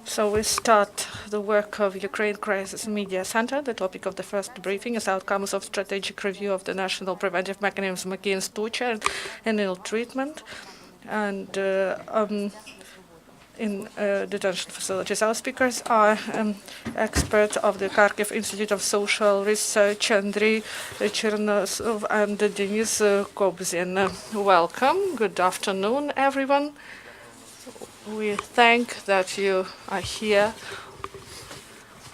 So we start the work of Ukraine Crisis Media Center. The topic of the first briefing is outcomes of strategic review of the National Preventive Mechanism against torture and ill treatment and in detention facilities. Our speakers are experts of the Kharkiv Institute of Social Research, Andriy, Chernousov, and Denis Kobzyn. Welcome. Good afternoon, everyone. We thank that you are here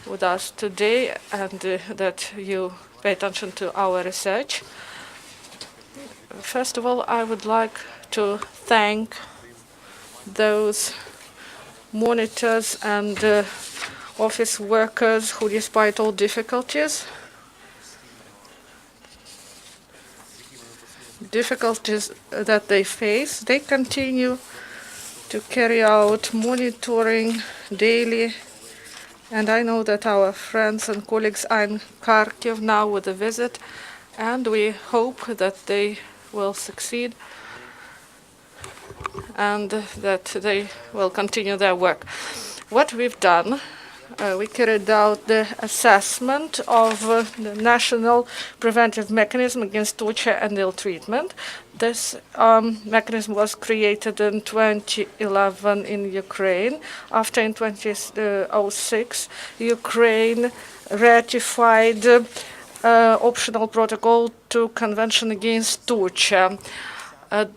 with us today and that you pay attention to our research. First of all, I would like to thank those monitors and office workers who, despite all difficulties that they face, they continue to carry out monitoring daily. And I know that our friends and colleagues are in Kharkiv now with a visit, and we hope that they will succeed and that they will continue their work. What we've done, we carried out the assessment of the National Preventive Mechanism against torture and ill treatment. This mechanism was created in 2011 in Ukraine. After, in 2006, Ukraine ratified optional protocol to Convention against Torture.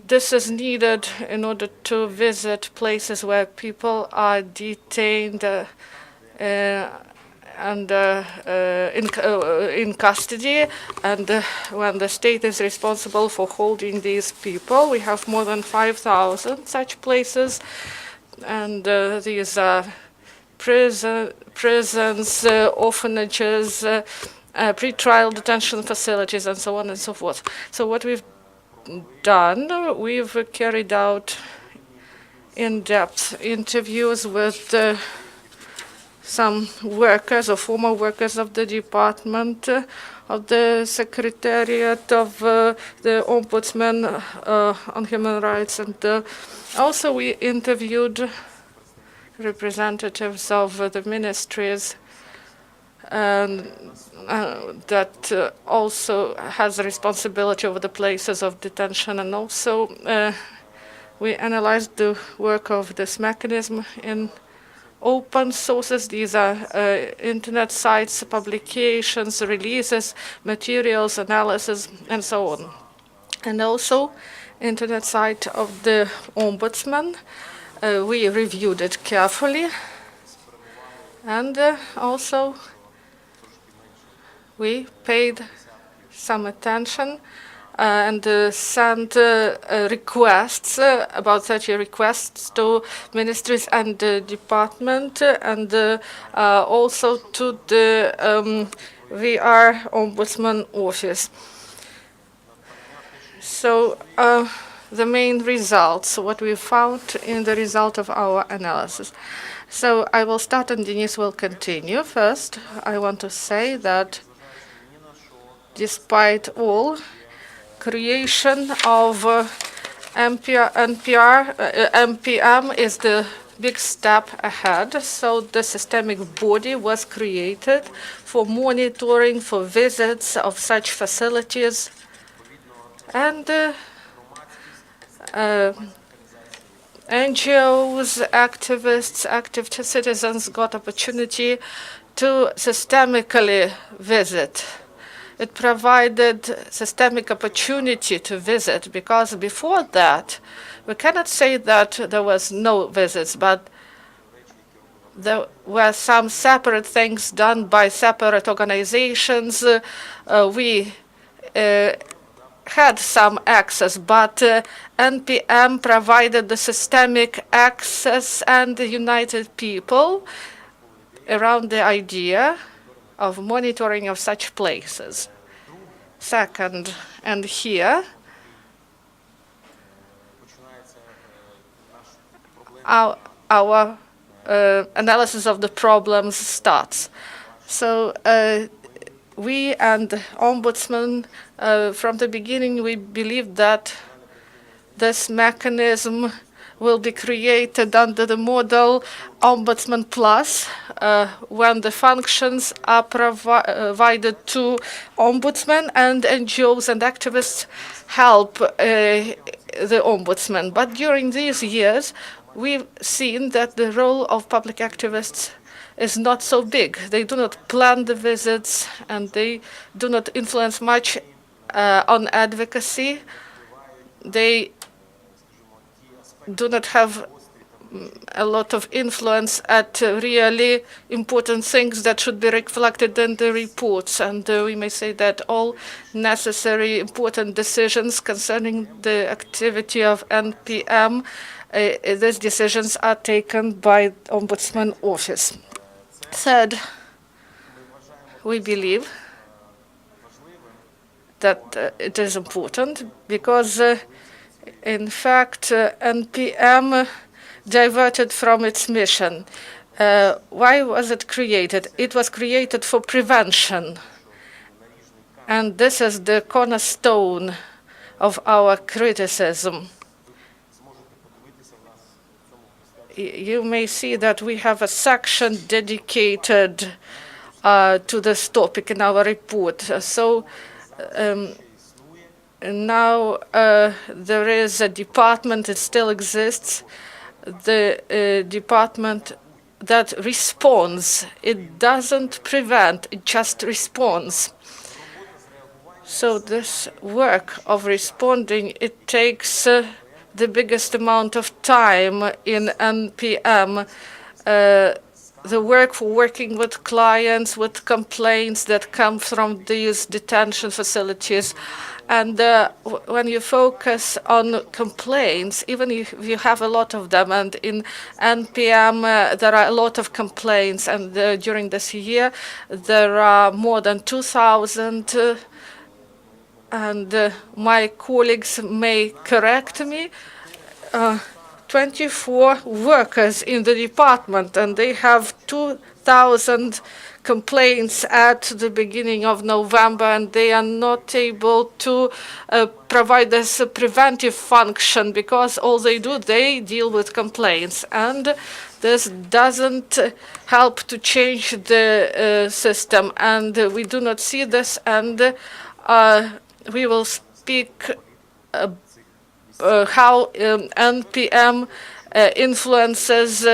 This is needed in order to visit places where people are detained and in custody, and when the state is responsible for holding these people. We have more than 5,000 such places, and these are prisons, orphanages, pre-trial detention facilities, and so on and so forth. So what we've done, we've carried out in-depth interviews with some workers or former workers of the department, of the Secretariat of the Ombudsman on Human Rights, and also we interviewed representatives of the ministries that also has a responsibility over the places of detention, and also we analyzed the work of this mechanism in open sources. These are internet sites, publications, releases, materials, analysis, and so on. And also internet site of the Ombudsman. We reviewed it carefully, and also we paid some attention and sent requests, about 30 requests to ministries and the department, and also to the VR Ombudsman office. So the main results, what we found in the result of our analysis. So I will start and Denis will continue. First, I want to say that despite all, creation of MPM is the big step ahead. So the systemic body was created for monitoring, for visits of such facilities, and NGOs, activists, active citizens got opportunity to systemically visit. It provided systemic opportunity to visit, because before that, we cannot say that there was no visits, but there were some separate things done by separate organizations. We had some access, but NPM provided the systemic access and united people around the idea of monitoring of such places. Second, and here, our analysis of the problems starts. So we and Ombudsman, from the beginning, we believed that this mechanism will be created under the model Ombudsman Plus, when the functions are provided to ombudsman, and NGOs and activists help the ombudsman. But during these years, we've seen that the role of public activists is not so big. They do not plan the visits, and they do not influence much on advocacy. They do not have a lot of influence at really important things that should be reflected in the reports. And we may say that all necessary important decisions concerning the activity of NPM, these decisions are taken by Ombudsman Office. Third, we believe that it is important because, in fact, NPM diverted from its mission. Why was it created? It was created for prevention. And this is the cornerstone of our criticism. You may see that we have a section dedicated to this topic in our report. So now there is a department, it still exists, the department that responds. It doesn't prevent, it just responds. So this work of responding, it takes the biggest amount of time in NPM. The work for working with clients, with complaints that come from these detention facilities. And when you focus on complaints, even if you have a lot of them, and in NPM there are a lot of complaints, and during this year there are more than 2,000, and my colleagues may correct me, 24 workers in the department, and they have 2,000 complaints at the beginning of November, and they are not able to provide this preventive function because all they do, they deal with complaints. And this doesn't help to change the system, and we do not see this, and we will speak how NPM influences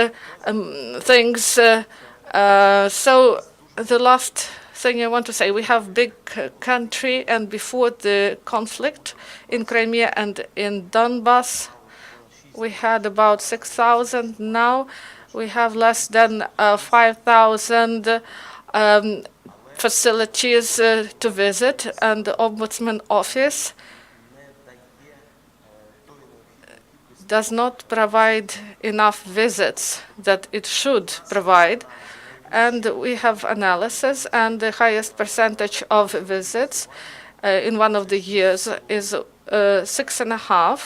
things. So the last thing I want to say, we have big country, and before the conflict in Crimea and in Donbass, we had about 6,000. Now we have less than 5,000 facilities to visit, and the Ombudsman Office does not provide enough visits that it should provide. And we have analysis, and the highest percentage of visits in one of the years is 6.5,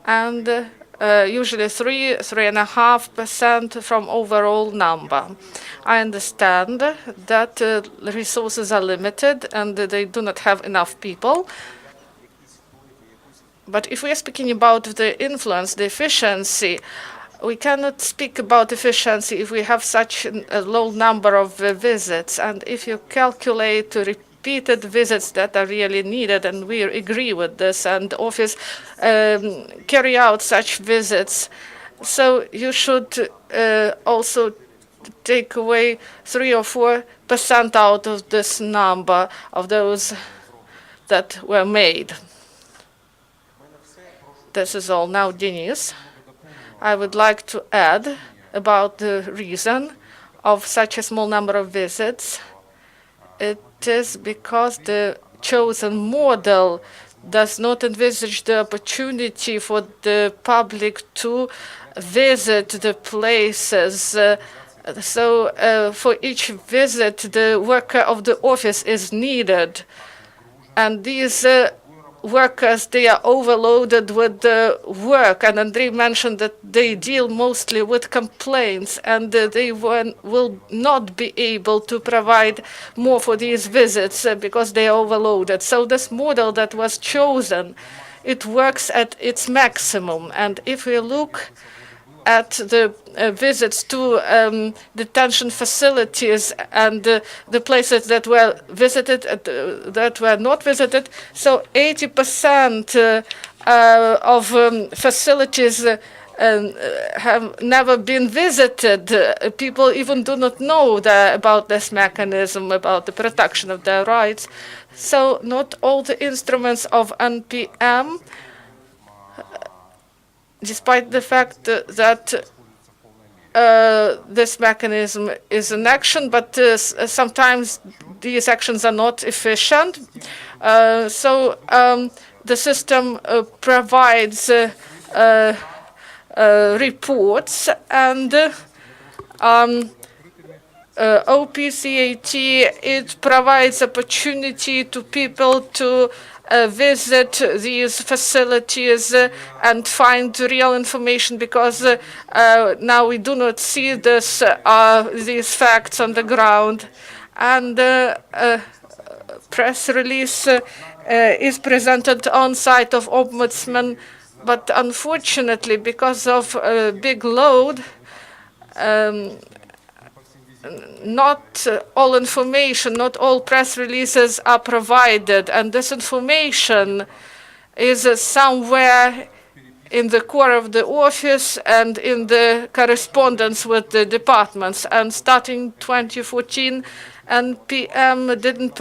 and usually 3.5% from overall number. I understand that resources are limited and they do not have enough people. But if we are speaking about the influence, the efficiency, we cannot speak about efficiency if we have such a low number of visits. And if you calculate repeated visits that are really needed, and we agree with this, and the office carry out such visits, so you should also take away 3 or 4% out of this number of those that were made. This is all. Now, Denis, I would like to add about the reason of such a small number of visits. It is because the chosen model does not envisage the opportunity for the public to visit the places. So for each visit, the worker of the office is needed. And these workers, they are overloaded with the work, and Andriy mentioned that they deal mostly with complaints, and they will not be able to provide more for these visits because they are overloaded. So this model that was chosen it works at its maximum. And if we look at the visits to detention facilities and the places that were visited, that were not visited, so 80% of facilities have never been visited. People even do not know about this mechanism, about the protection of their rights. So not all the instruments of NPM, despite the fact that this mechanism is in action, but sometimes these actions are not efficient. So the system provides reports, and OPCAT, it provides opportunity to people to visit these facilities and find real information, because now we do not see this, these facts on the ground. And press release is presented on site of Ombudsman, but unfortunately, because of a big load, not all information, not all press releases are provided, and this information is somewhere in the core of the office and in the correspondence with the departments. And starting 2014, NPM didn't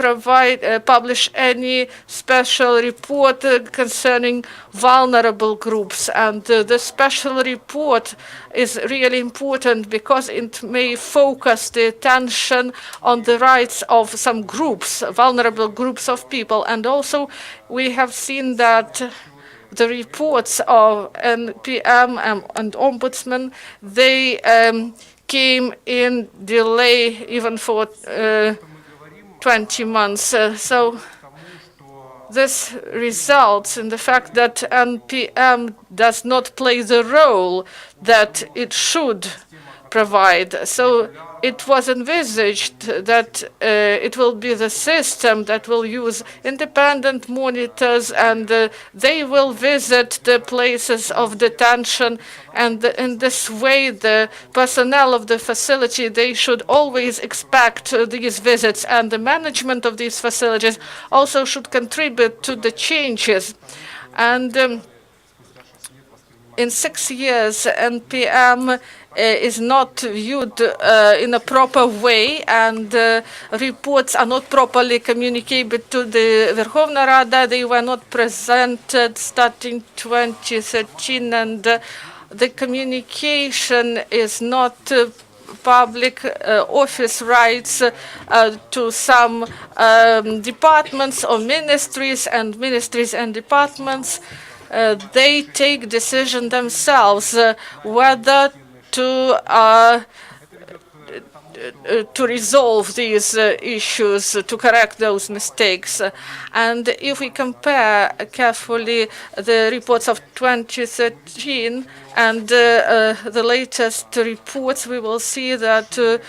publish any special report concerning vulnerable groups. And the special report is really important because it may focus the attention on the rights of some groups, vulnerable groups of people. And also we have seen that the reports of NPM and Ombudsman, they came in delay even for 20 months. So this results in the fact that NPM does not play the role that it should provide. So it was envisaged that it will be the system that will use independent monitors, and they will visit the places of detention. And in this way, the personnel of the facility, they should always expect these visits, and the management of these facilities also should contribute to the changes. And in 6 years, NPM is not viewed in a proper way, and reports are not properly communicated to the Verkhovna Rada. They were not presented starting 2013, and the communication is not public. Office rights to some departments or ministries and departments. They take decision themselves whether to resolve these issues, to correct those mistakes. And if we compare carefully the reports of 2013 and the latest reports, we will see that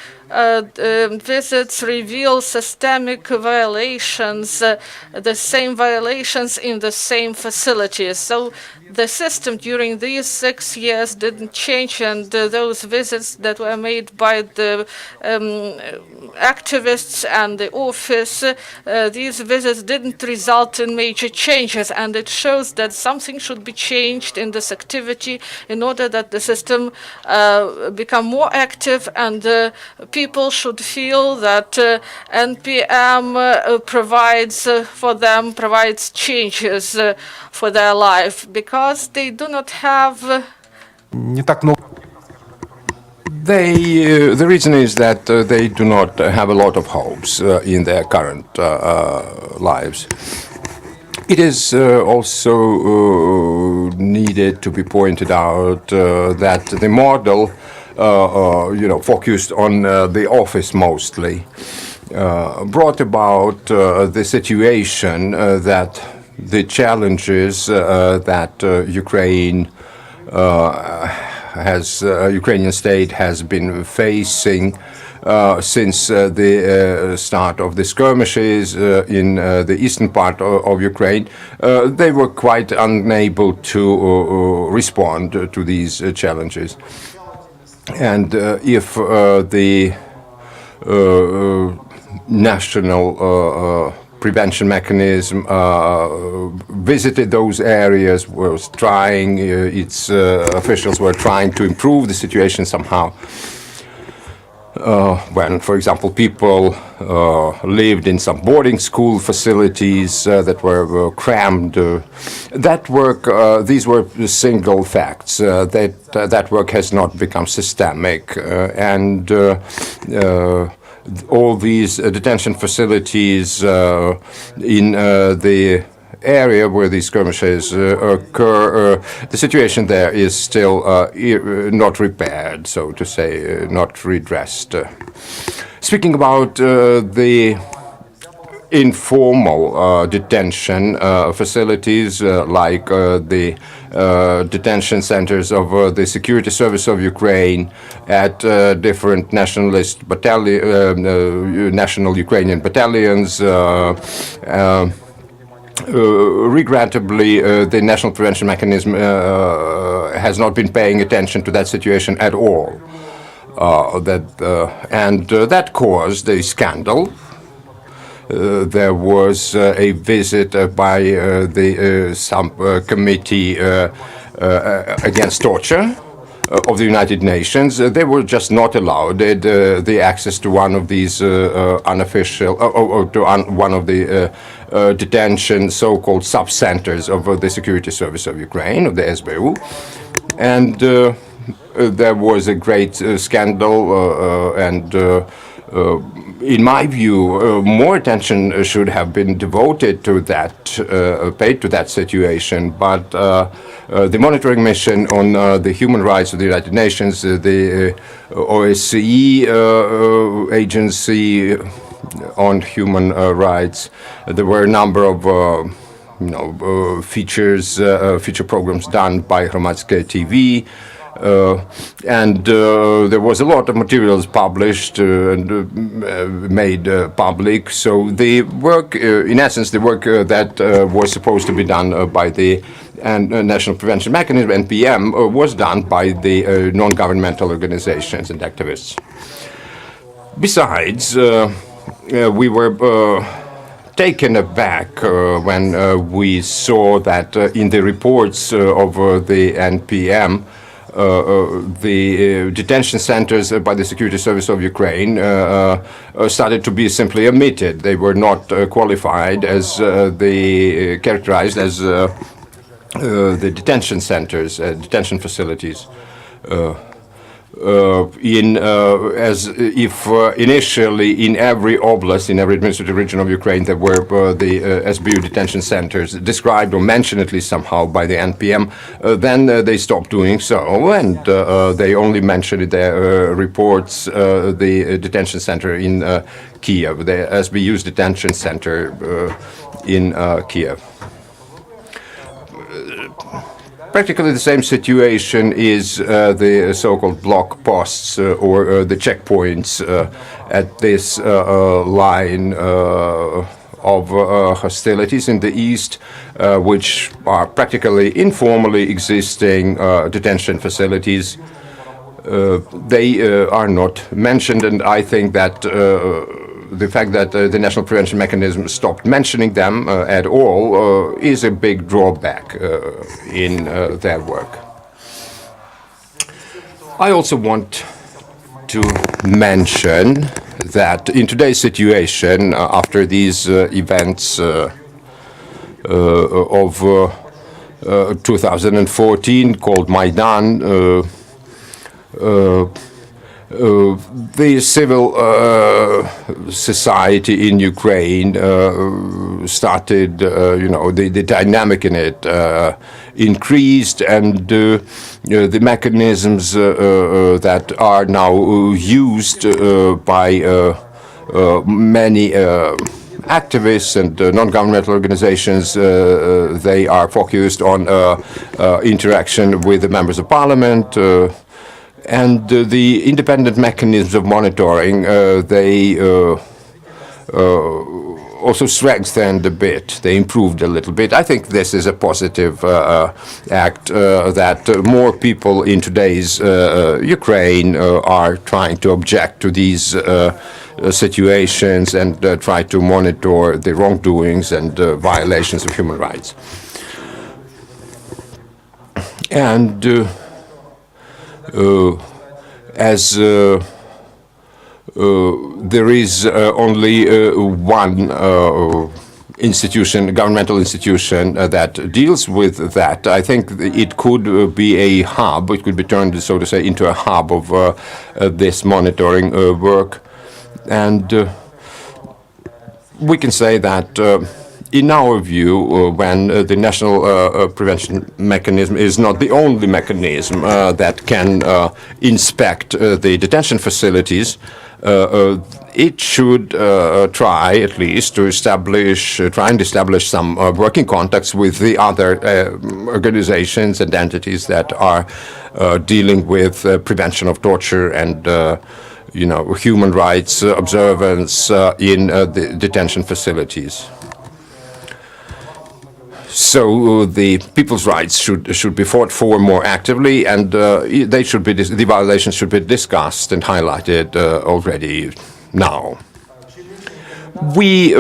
visits reveal systemic violations, the same violations in the same facilities. So the system during these 6 years didn't change, and those visits that were made by the activists and the office, these visits didn't result in major changes, and it shows that something should be changed in this activity in order that the system become more active, and people should feel that NPM provides for them, provides changes for their life, because they do not have. The reason is that they do not have a lot of hopes in their current lives. It is also needed to be pointed out that the model, focused on the office mostly, brought about the situation that the challenges that Ukraine Ukrainian state has been facing since the start of the skirmishes in the eastern part of Ukraine. They were quite unable to respond to these challenges. And if the National Prevention Mechanism visited those areas, was trying, its officials were trying to improve the situation somehow. When, for example, people lived in some boarding school facilities that were crammed. These were single facts. That work has not become systemic, and all these detention facilities in the area where these skirmishes occur, the situation there is still not repaired, so to say, not redressed. Speaking about the informal detention facilities, like the detention centers of the Security Service of Ukraine at different nationalist national Ukrainian battalions, regrettably, the National Prevention Mechanism has not been paying attention to that situation at all. That caused a scandal. There was a visit by the subcommittee against torture of the United Nations. They were just not allowed the access to one of these unofficial, one of the detention so-called sub-centers of the Security Service of Ukraine, of the SBU. And there was a great scandal and in my view, more attention should have been devoted to that, paid to that situation. But the monitoring mission on the human rights of the United Nations, the OSCE agency on human rights, there were a number of feature programs done by Hromadske TV. And there was a lot of materials published and made public. So the work, in essence, the work that was supposed to be done by the National Prevention Mechanism, NPM, was done by the non-governmental organizations and activists. Besides, we were taken aback when we saw that in the reports of the NPM, the detention centers by the Security Service of Ukraine started to be simply omitted. They were not qualified as characterized as the detention centers, detention facilities. As if initially in every oblast, in every administrative region of Ukraine, there were the SBU detention centers described or mentioned at least somehow by the NPM, then they stopped doing so, and they only mentioned in their reports the detention center in Kiev, the SBU's detention center in Kiev. Practically the same situation is the so-called block posts or the checkpoints at this line of hostilities in the east, which are practically informally existing detention facilities. They are not mentioned, and I think that the fact that the National Prevention Mechanism stopped mentioning them at all is a big drawback in their work. I also want to mention that in today's situation, after these events of 2014 called Maidan, the civil society in Ukraine started, the dynamic in it increased, and the mechanisms that are now used by many activists and non-governmental organizations, they are focused on interaction with the members of parliament, And the independent mechanisms of monitoring, they also strengthened a bit. They improved a little bit. I think this is a positive act that more people in today's Ukraine are trying to object to these situations and try to monitor the wrongdoings and violations of human rights. And as there is only one institution, governmental institution that deals with that. I think it could be a hub. It could be turned, so to say, into a hub of this monitoring work. And we can say that in our view, when the National Prevention Mechanism is not the only mechanism that can inspect the detention facilities, it should try at least to try and establish some working contacts with the other organizations and entities that are dealing with prevention of torture and human rights observance in the detention facilities. So the people's rights should be fought for more actively, and the violations should be discussed and highlighted already now. We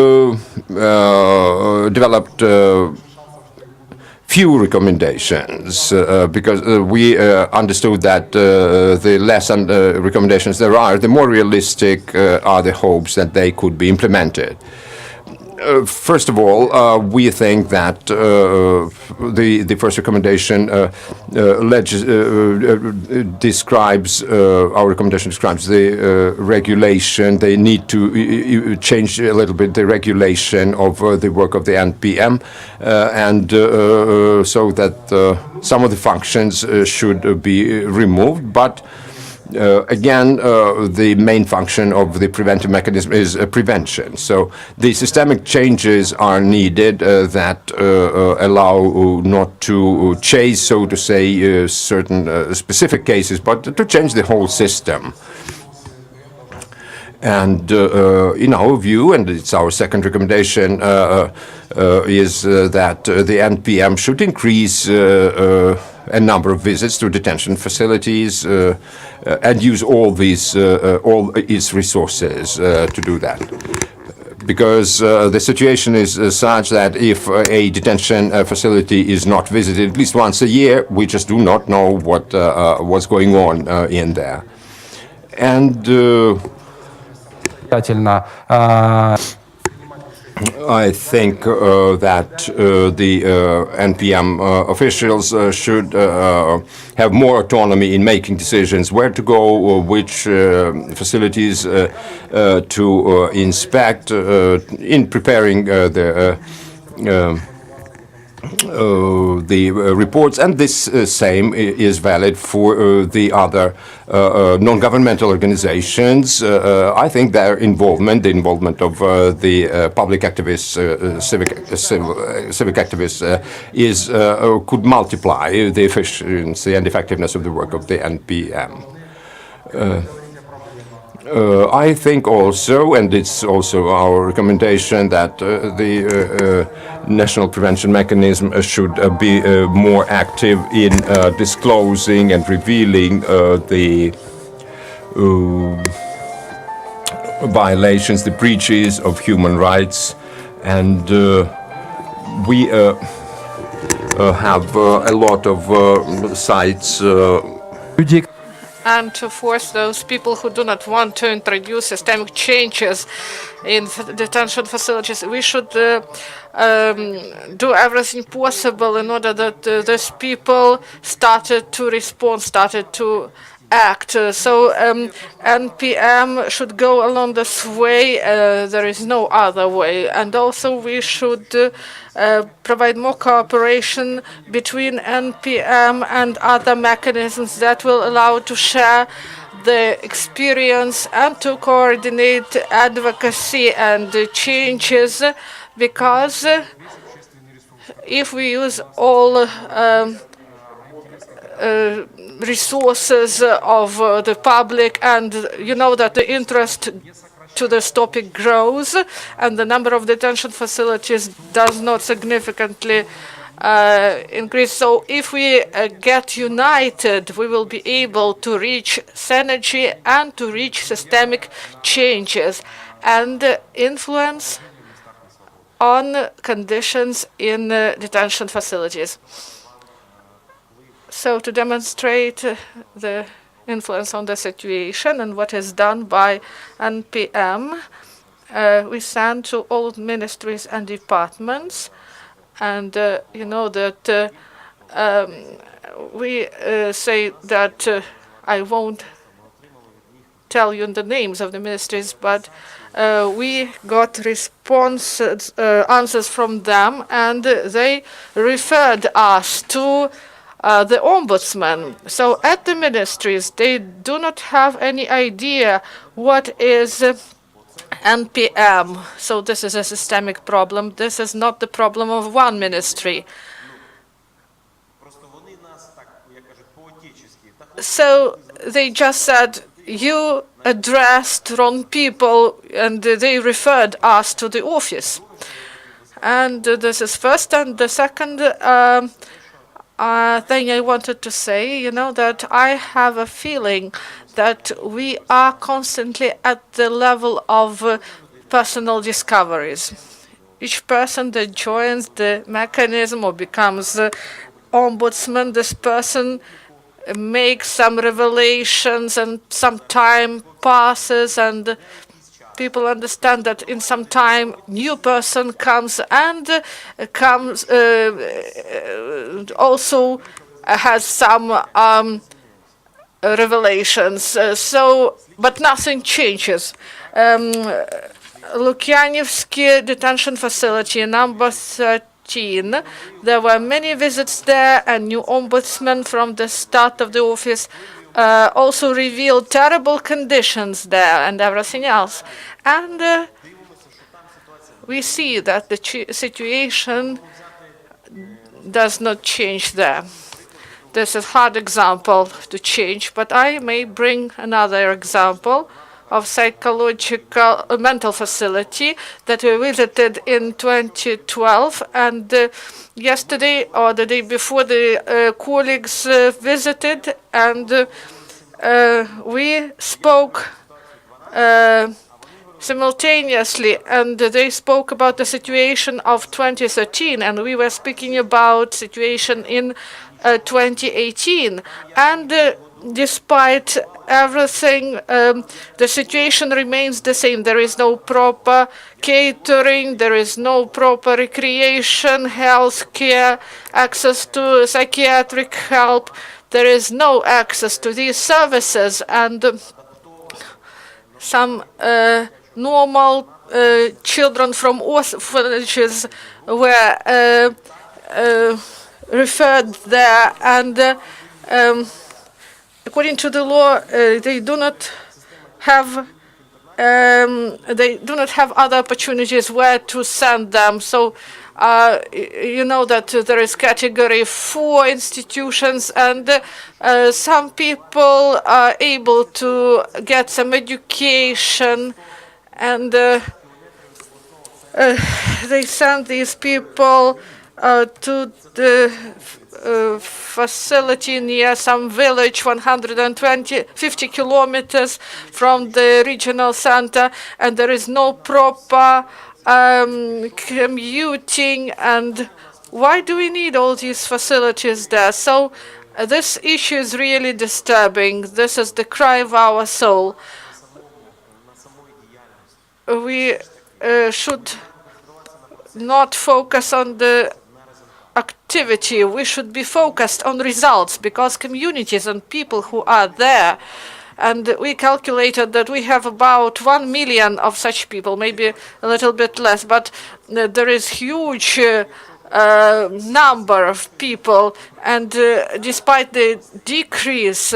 developed few recommendations because we understood that the less recommendations there are, the more realistic are the hopes that they could be implemented. First of all, we think that the first recommendation describes our recommendation describes the regulation. They need to change a little bit the regulation of the work of the NPM, and so that some of the functions should be removed, but. Again, the main function of the preventive mechanism is prevention. So the systemic changes are needed that allow not to chase, so to say, certain specific cases, but to change the whole system. And in our view, and it's our second recommendation, is that the NPM should increase a number of visits to detention facilities and use all its resources to do that. Because the situation is such that if a detention facility is not visited at least once a year, we just do not know what's going on in there. And I think that the NPM officials should have more autonomy in making decisions where to go, which facilities to inspect in preparing the reports, and this same is valid for the other non-governmental organizations. I think their involvement, the involvement of the public activists, civic activists, could multiply the efficiency and effectiveness of the work of the NPM. I think also, and it's also our recommendation, that the National Prevention Mechanism should be more active in disclosing and revealing the violations, the breaches of human rights, and we have a lot of sites. And to force those people who do not want to introduce systemic changes in detention facilities, we should do everything possible in order that these people started to respond, started to act. So NPM should go along this way. There is no other way. And also we should provide more cooperation between NPM and other mechanisms that will allow to share the experience and to coordinate advocacy and changes, because if we use all resources of the public, and you know that the interest to this topic grows, and the number of detention facilities does not significantly increase. So if we get united, we will be able to reach synergy and to reach systemic changes and influence on conditions in detention facilities. So to demonstrate the influence on the situation and what is done by NPM, we send to all ministries and departments, and you know that we say that I won't tell you the names of the ministries, but we got answers from them, and they referred us to the Ombudsman. So at the ministries, they do not have any idea what is NPM. So this is a systemic problem. This is not the problem of one ministry. So they just said, you addressed wrong people, and they referred us to the office. And this is first. And the second thing I wanted to say, you know, that I have a feeling that we are constantly at the level of personal discoveries. Each person that joins the mechanism or becomes ombudsman, this person makes some revelations, and some time passes, and people understand that in some time new person comes and also has some revelations. But nothing changes. Lukyanevsky detention facility, number 13. There were many visits there, and new ombudsman from the start of the office also revealed terrible conditions there and everything else. And we see that the situation does not change there. This is a hard example to change, but I may bring another example of psychological mental facility that we visited in 2012, and yesterday or the day before the colleagues visited, and we spoke simultaneously, and they spoke about the situation of 2013, and we were speaking about situation in 2018, and despite everything, the situation remains the same. There is no proper catering, there is no proper recreation, health care, access to psychiatric help. There is no access to these services, and some normal children from orphanages were referred there, and according to the law, they do not have other opportunities where to send them. So you know that there is category 4 institutions, and some people are able to get some education, and they send these people to the facility near some village 50 kilometers from the regional center, and there is no proper commuting. And why do we need all these facilities there? So this issue is really disturbing. This is the cry of our soul. We should not focus on the activity. We should be focused on results, because communities and people who are there, and we calculated that we have about 1 million of such people, maybe a little bit less, but there is huge number of people, and despite the decrease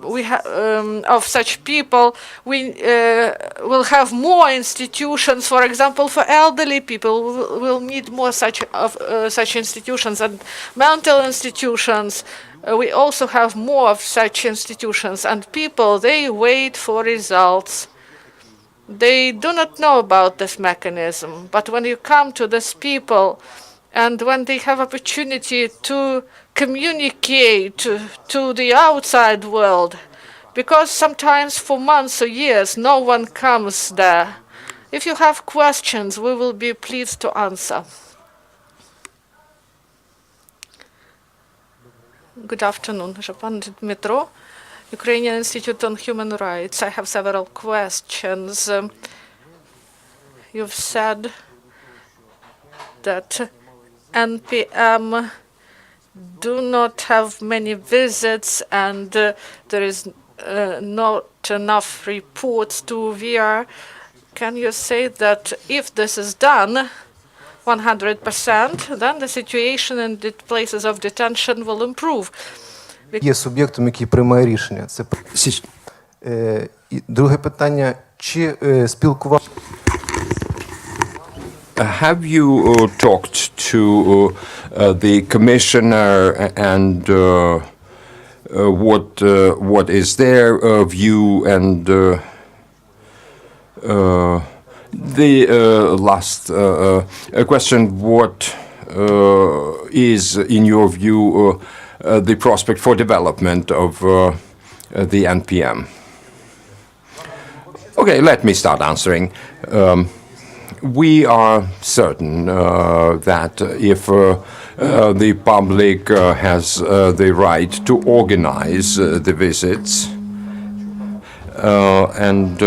of such people, we will have more institutions. For example, for elderly people, will need more such institutions, and mental institutions, we also have more of such institutions, and people, they wait for results. They do not know about this mechanism, but when you come to these people and when they have opportunity to communicate to the outside world, because sometimes for months or years no one comes there. If you have questions, we will be pleased to answer. Good afternoon, Japan Dmitro, Ukrainian Institute on Human Rights. I have several questions. You've said that NPM do not have many visits and there is not enough reports to VR. Can you say that if this is done 100%, then the situation in the places of detention will improve? Є суб'єктом, який приймає рішення. Це і друге питання, чи спілкування Have you talked to the commissioner and what is their view and the last question, what is in your view the prospect for development of the NPM? Okay, let me start answering. We are certain that if the public has the right to organize the visits and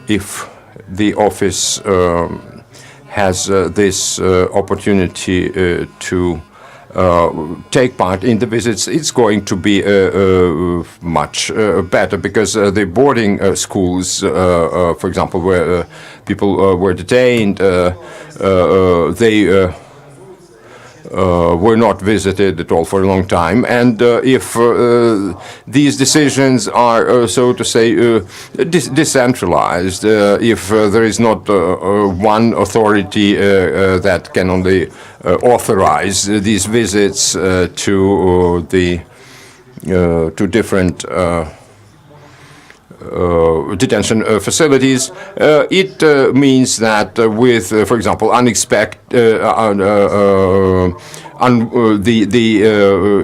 if the office has this opportunity to take part in the visits, it's going to be much better, because the boarding schools, for example, where people were detained, they were not visited at all for a long time. And if these decisions are, so to say, decentralized, if there is not one authority that can only authorize these visits to different detention facilities, it means that with, for example, the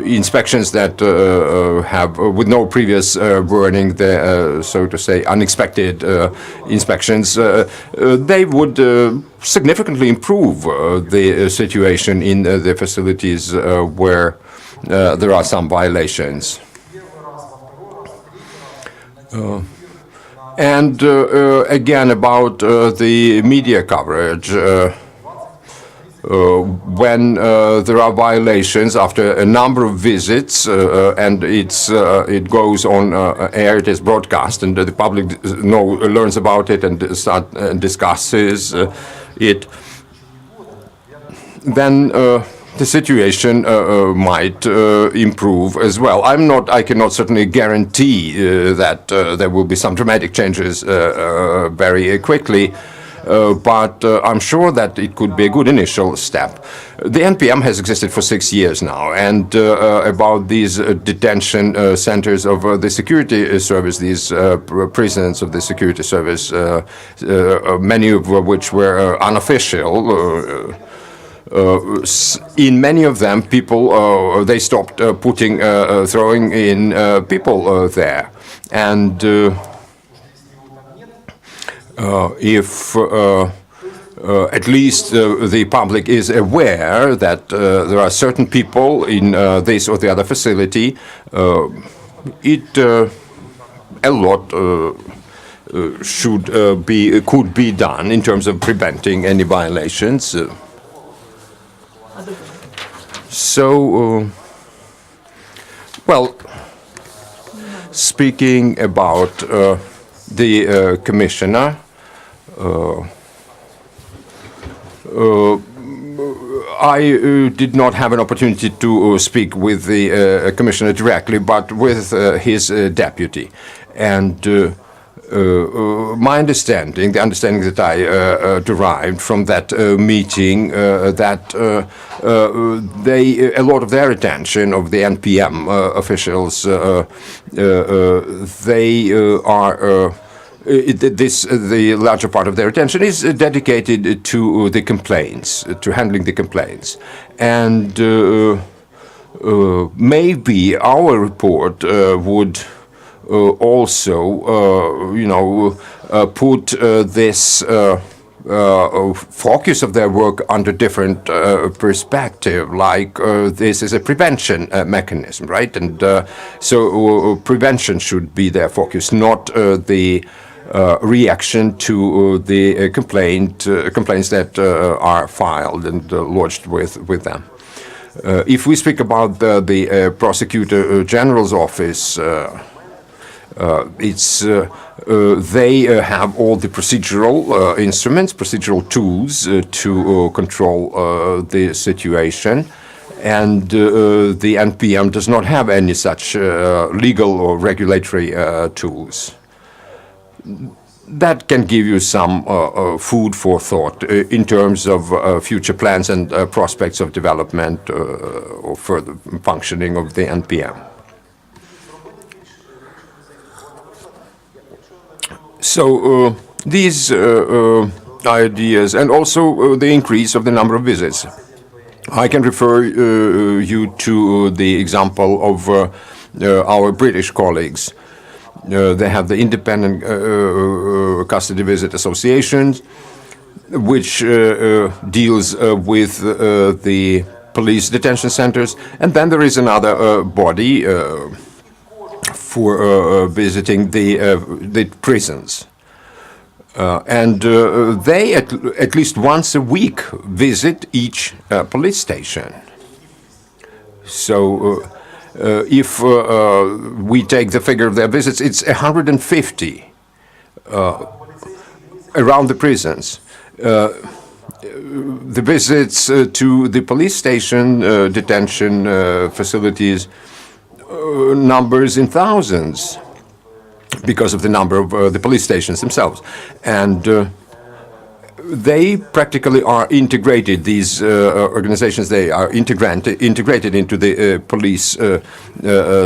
inspections that have, with no previous warning, the so to say unexpected inspections, they would significantly improve the situation in the facilities where there are some violations. And again, about the media coverage, when there are violations after a number of visits and it goes on air, it is broadcast, and the public learns about it and discusses it, then the situation might improve as well. I cannot certainly guarantee that there will be some dramatic changes very quickly, but I'm sure that it could be a good initial step. The NPM has existed for 6 years now, and about these detention centers of the security service, these prisons of the security service, many of which were unofficial, in many of them, people they stopped throwing in people there, and if at least the public is aware that there are certain people in this or the other facility, a lot could be done in terms of preventing any violations. So, well, speaking about the commissioner, I did not have an opportunity to speak with the commissioner directly, but with his deputy. And My understanding, the understanding that I derived from that meeting, that a lot of their attention of the NPM officials, they are. The larger part of their attention is dedicated to the complaints, to handling the complaints, and maybe our report would also, put this focus of their work under different perspective, like this is a prevention mechanism, right? And so prevention should be their focus, not the reaction to the complaints that are filed and lodged with them. If we speak about the Prosecutor General's office, they have all the procedural instruments, procedural tools to control the situation, and the NPM does not have any such legal or regulatory tools. That can give you some food for thought in terms of future plans and prospects of development or further functioning of the NPM. So these ideas, and also the increase of the number of visits. I can refer you to the example of our British colleagues. They have the Independent Custody Visit Association, which deals with the police detention centers. And then there is another body for visiting the prisons. And they, at least once a week, visit each police station. So if we take the figure of their visits, it's 150 around the prisons. The visits to the police station, detention facilities, numbers in thousands because of the number of the police stations themselves. And they practically are integrated, these organizations, they are integrated into the police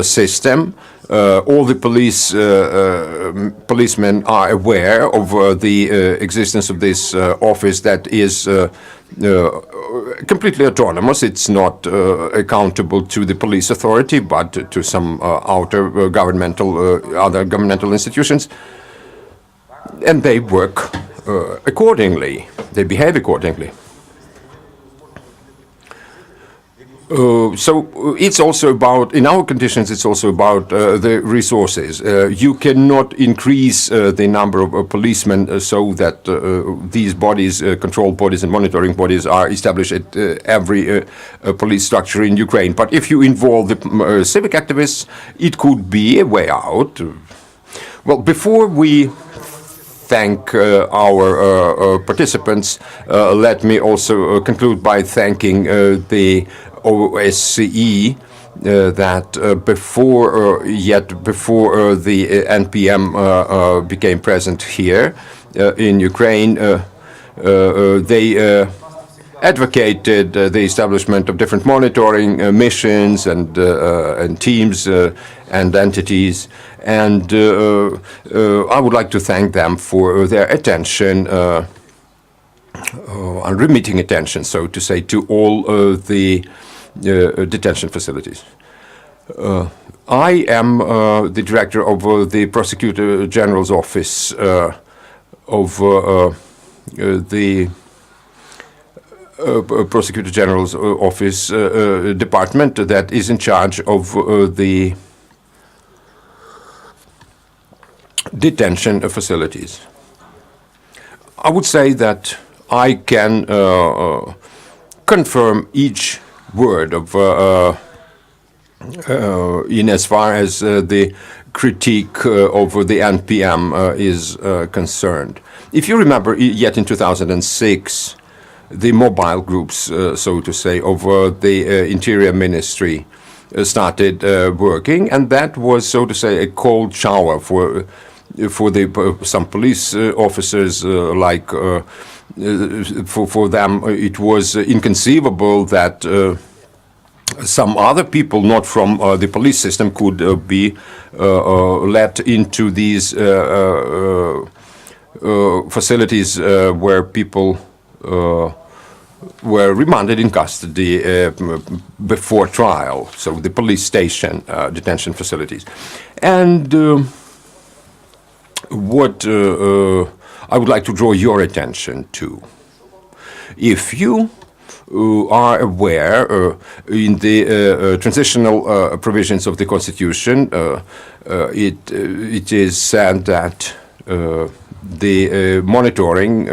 system. All the policemen are aware of the existence of this office that is completely autonomous. It's not accountable to the police authority, but to some outer governmental, other governmental institutions. And they work accordingly. They behave accordingly. So it's also about, in our conditions, it's also about the resources. You cannot increase the number of policemen so that these bodies, control bodies and monitoring bodies, are established at every police structure in Ukraine. But if you involve the civic activists, it could be a way out. Well, before we thank our participants, let me also conclude by thanking the OSCE that before the NPM became present here in Ukraine, they advocated the establishment of different monitoring missions and teams and entities. And I would like to thank them for their attention, unremitting attention, so to say, to all the detention facilities. I am the director of the Prosecutor General's office of the Prosecutor General's office department that is in charge of the detention facilities. I would say that I can confirm each word of in as far as the critique of the NPM is concerned. If you remember, yet in 2006, the mobile groups, so to say, of the Interior Ministry started working, and that was, so to say, a cold shower for for some police officers, like for them, it was inconceivable that some other people not from the police system could be let into these facilities where people were remanded in custody before trial, so the police station detention facilities. And what I would like to draw your attention to, if you are aware, in the transitional provisions of the Constitution, it is said that the monitoring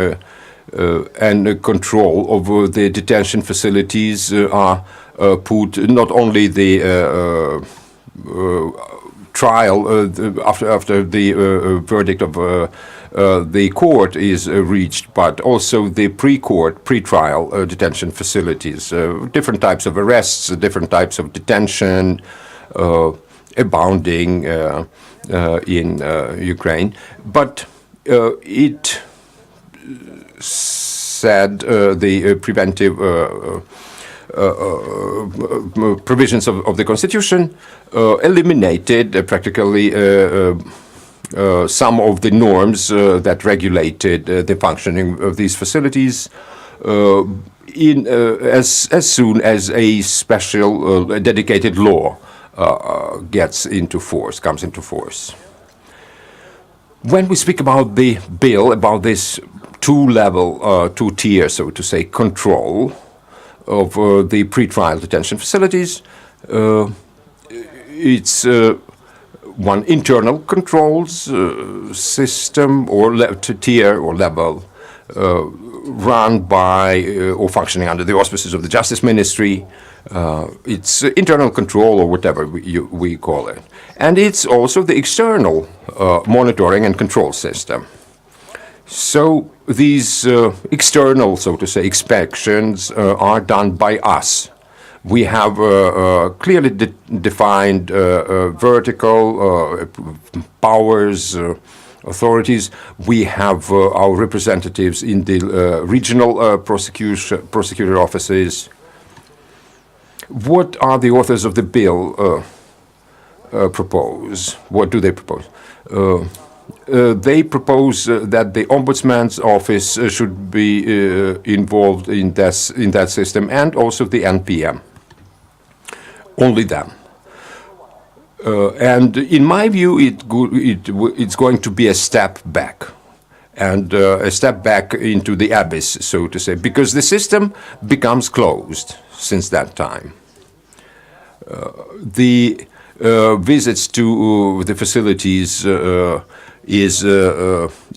and control over the detention facilities are put not only the trial after the verdict of the court is reached, but also the pre-trial detention facilities, different types of arrests, different types of detention abounding in Ukraine. But it said the preventive provisions of the Constitution eliminated practically some of the norms that regulated the functioning of these facilities as soon as a special dedicated law comes into force. When we speak about the bill, about this two-tier, so to say, control of the pretrial detention facilities, it's one internal controls system or tier or level run by or functioning under the auspices of the Justice Ministry. It's internal control or whatever we call it. And it's also the external monitoring and control system. So these external, so to say, inspections are done by us. We have clearly defined vertical powers, authorities. We have our representatives in the regional prosecutor offices. What are the authors of the bill propose? What do they propose? They propose that the Ombudsman's office should be involved in that system, and also the NPM. Only them. And in my view, it's going to be a step back, and a step back into the abyss, so to say, because the system becomes closed since that time. The visits to the facilities is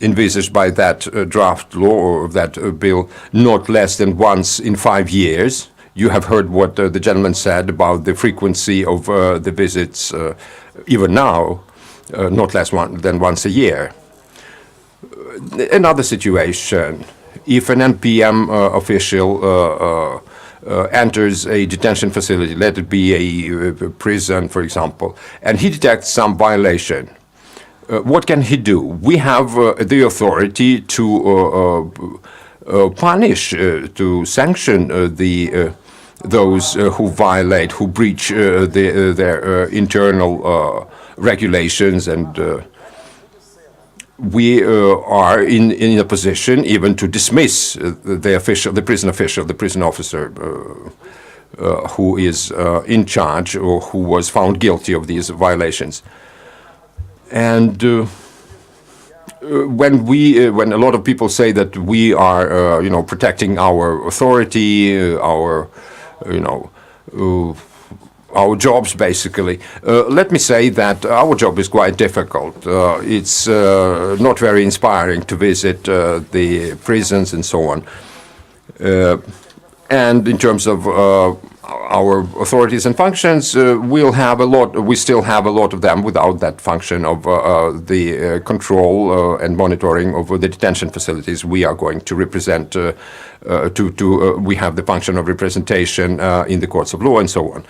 envisaged by that draft law or that bill not less than once in 5 years. You have heard what the gentleman said about the frequency of the visits, even now, not less than once a year. Another situation, if an NPM official enters a detention facility, let it be a prison, for example, and he detects some violation, what can he do? We have the authority to punish, to sanction those who violate, who breach their internal regulations, and we are in a position even to dismiss the prison official, the prison officer who is in charge or who was found guilty of these violations. And when a lot of people say that we are, protecting our authority, our jobs, basically. Let me say that our job is quite difficult. It's not very inspiring to visit the prisons and so on. And in terms of our authorities and functions, we still have a lot of them without that function of the control and monitoring of the detention facilities. We are going to represent, we have the function of representation in the courts of law and so on.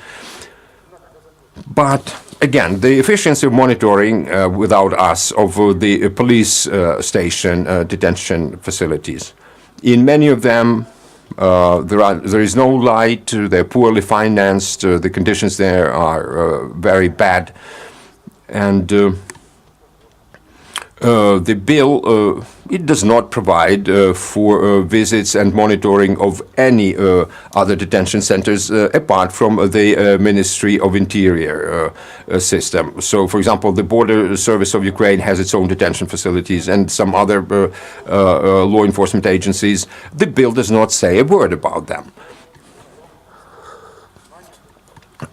But again, the efficiency of monitoring without us of the police station detention facilities. In many of them, there is no light, they're poorly financed, the conditions there are very bad. And the bill, it does not provide for visits and monitoring of any other detention centers apart from the Ministry of Interior system. So, for example, the Border Service of Ukraine has its own detention facilities and some other law enforcement agencies. The bill does not say a word about them.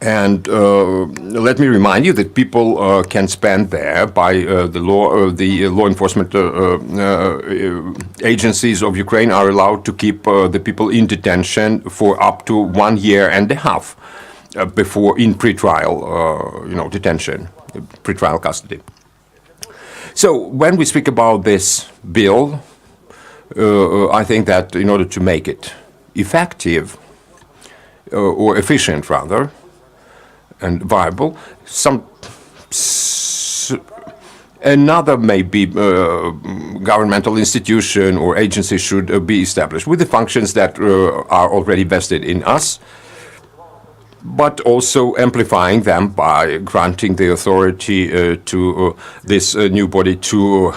And let me remind you that people can spend there by the law enforcement agencies of Ukraine are allowed to keep the people in detention for up to 1 year and a half before in pretrial, detention, pretrial custody. So when we speak about this bill, I think that in order to make it effective or efficient rather, and viable, another maybe governmental institution or agency should be established with the functions that are already vested in us, but also amplifying them by granting the authority to this new body to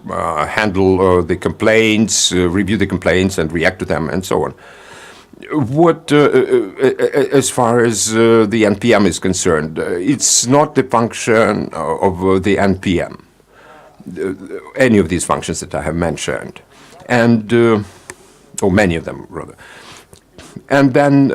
handle the complaints, review the complaints and react to them and so on. What, as far as the NPM is concerned, it's not the function of the NPM, any of these functions that I have mentioned, and or many of them rather. And then,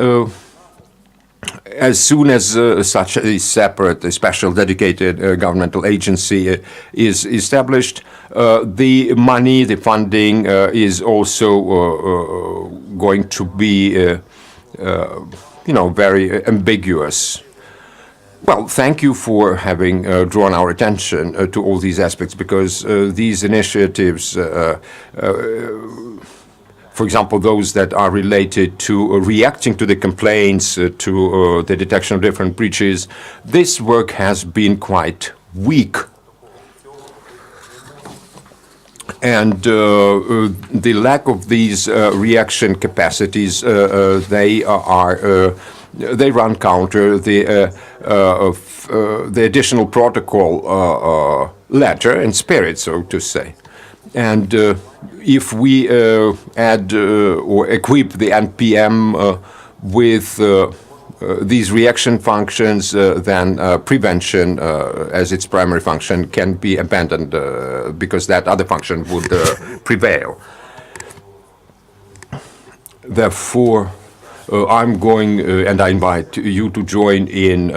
as soon as such a separate, a special, dedicated governmental agency is established, the money, the funding is also going to be, very ambiguous. Well, thank you for having drawn our attention to all these aspects, because these initiatives, for example, those that are related to reacting to the complaints, to the detection of different breaches, this work has been quite weak. And the lack of these reaction capacities, they run counter the additional protocol letter and spirit, so to say. And if we add or equip the NPM with these reaction functions, then prevention as its primary function can be abandoned because that other function would prevail. Therefore, I'm going, and I invite you to join in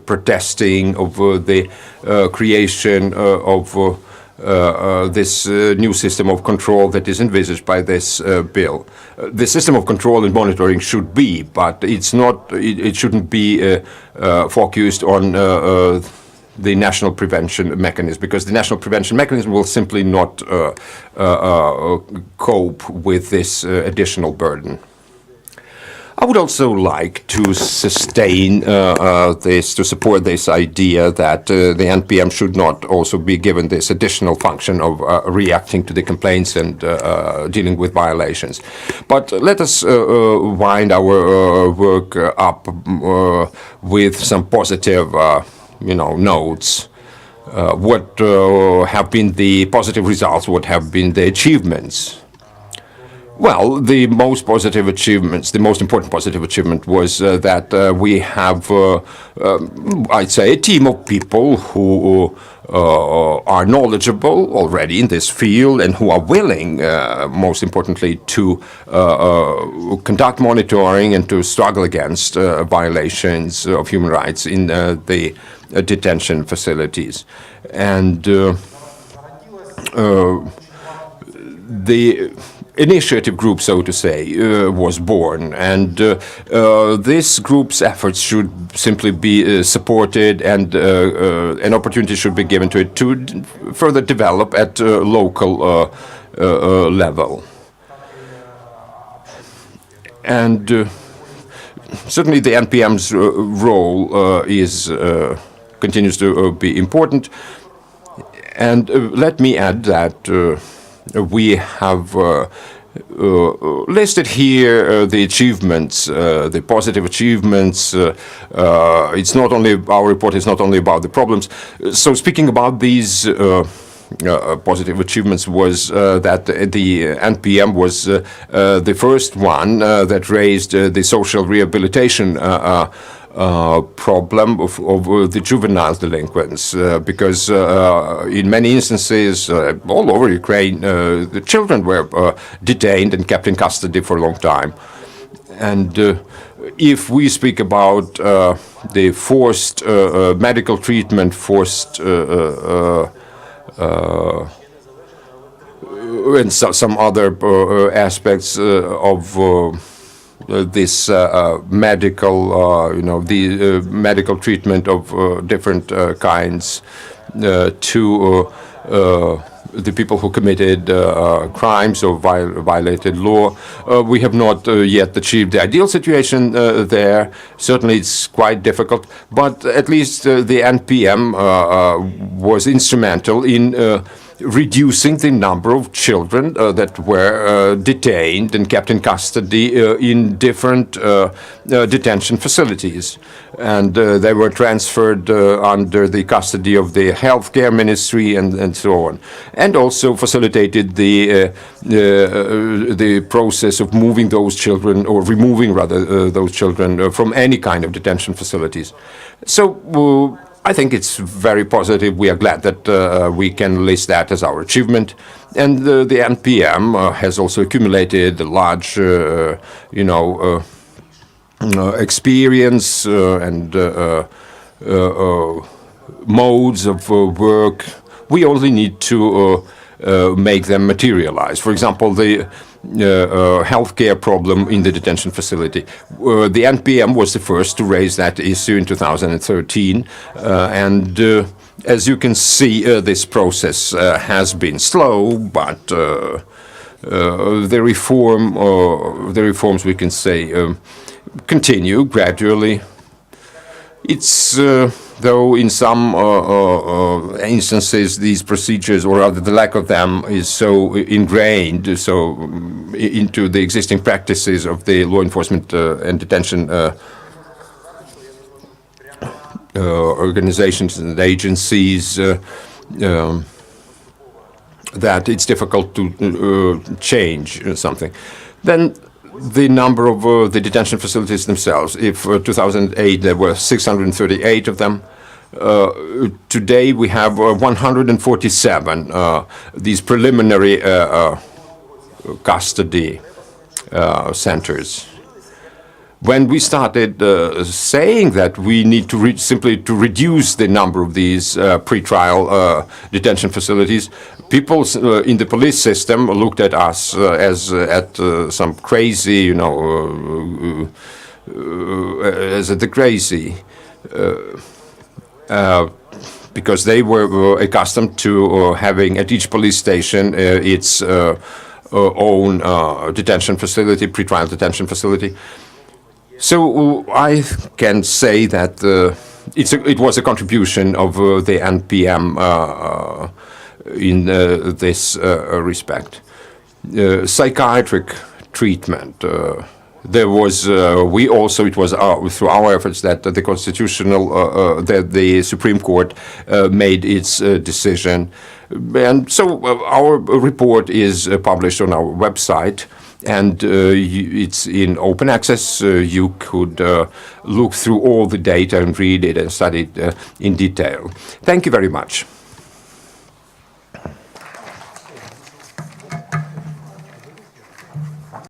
protesting over the creation of this new system of control that is envisaged by this bill. The system of control and monitoring should be, but it's not. It shouldn't be focused on the National Prevention Mechanism, because the National Prevention Mechanism will simply not cope with this additional burden. I would also like to sustain to support this idea that the NPM should not also be given this additional function of reacting to the complaints and dealing with violations. But let us wind our work up with some positive, notes. What have been the positive results? What have been the achievements? Well, the most positive achievements, the most important positive achievement was that we have, I'd say, a team of people who are knowledgeable already in this field and who are willing, most importantly, to conduct monitoring and to struggle against violations of human rights in the detention facilities. And the initiative group, so to say, was born, and this group's efforts should simply be supported, and an opportunity should be given to it to further develop at local level. And certainly the NPM's role continues to be important. And let me add that we have listed here the achievements, the positive achievements. It's not only, our report is not only about the problems. So speaking about these positive achievements was that the NPM was the first one that raised the social rehabilitation problem of the juvenile delinquents, because in many instances all over Ukraine, the children were detained and kept in custody for a long time. And if we speak about the forced medical treatment, forced and some other aspects of this medical, the medical treatment of different kinds to the people who committed crimes or violated law. We have not yet achieved the ideal situation there. Certainly it's quite difficult, but at least the NPM was instrumental in reducing the number of children that were detained and kept in custody in different detention facilities. And they were transferred under the custody of the healthcare ministry and so on. And also facilitated the process of moving those children, or removing rather those children from any kind of detention facilities. So I think it's very positive. We are glad that we can list that as our achievement. And the NPM has also accumulated a large, experience and modes of work. We only need to make them materialize. For example, the healthcare problem in the detention facility. The NPM was the first to raise that issue in 2013, and as you can see, this process has been slow, but the reforms, we can say, continue gradually. It's though in some instances these procedures, or rather the lack of them, is so ingrained into the existing practices of the law enforcement and detention organizations and agencies that it's difficult to change something. Then the number of the detention facilities themselves. If 2008 there were 638 of them, today we have 147 these preliminary custody centers. When we started saying that we need to simply to reduce the number of these pretrial detention facilities, people in the police system looked at us as at some crazy, as at the crazy, because they were accustomed to having at each police station its own detention facility, pretrial detention facility. So I can say that it was a contribution of the NPM in this respect. Psychiatric treatment. There was it was through our efforts that the constitutional that the Supreme Court made its decision, and so our report is published on our website. And it's in open access. You could look through all the data and read it and study it in detail. Thank you very much.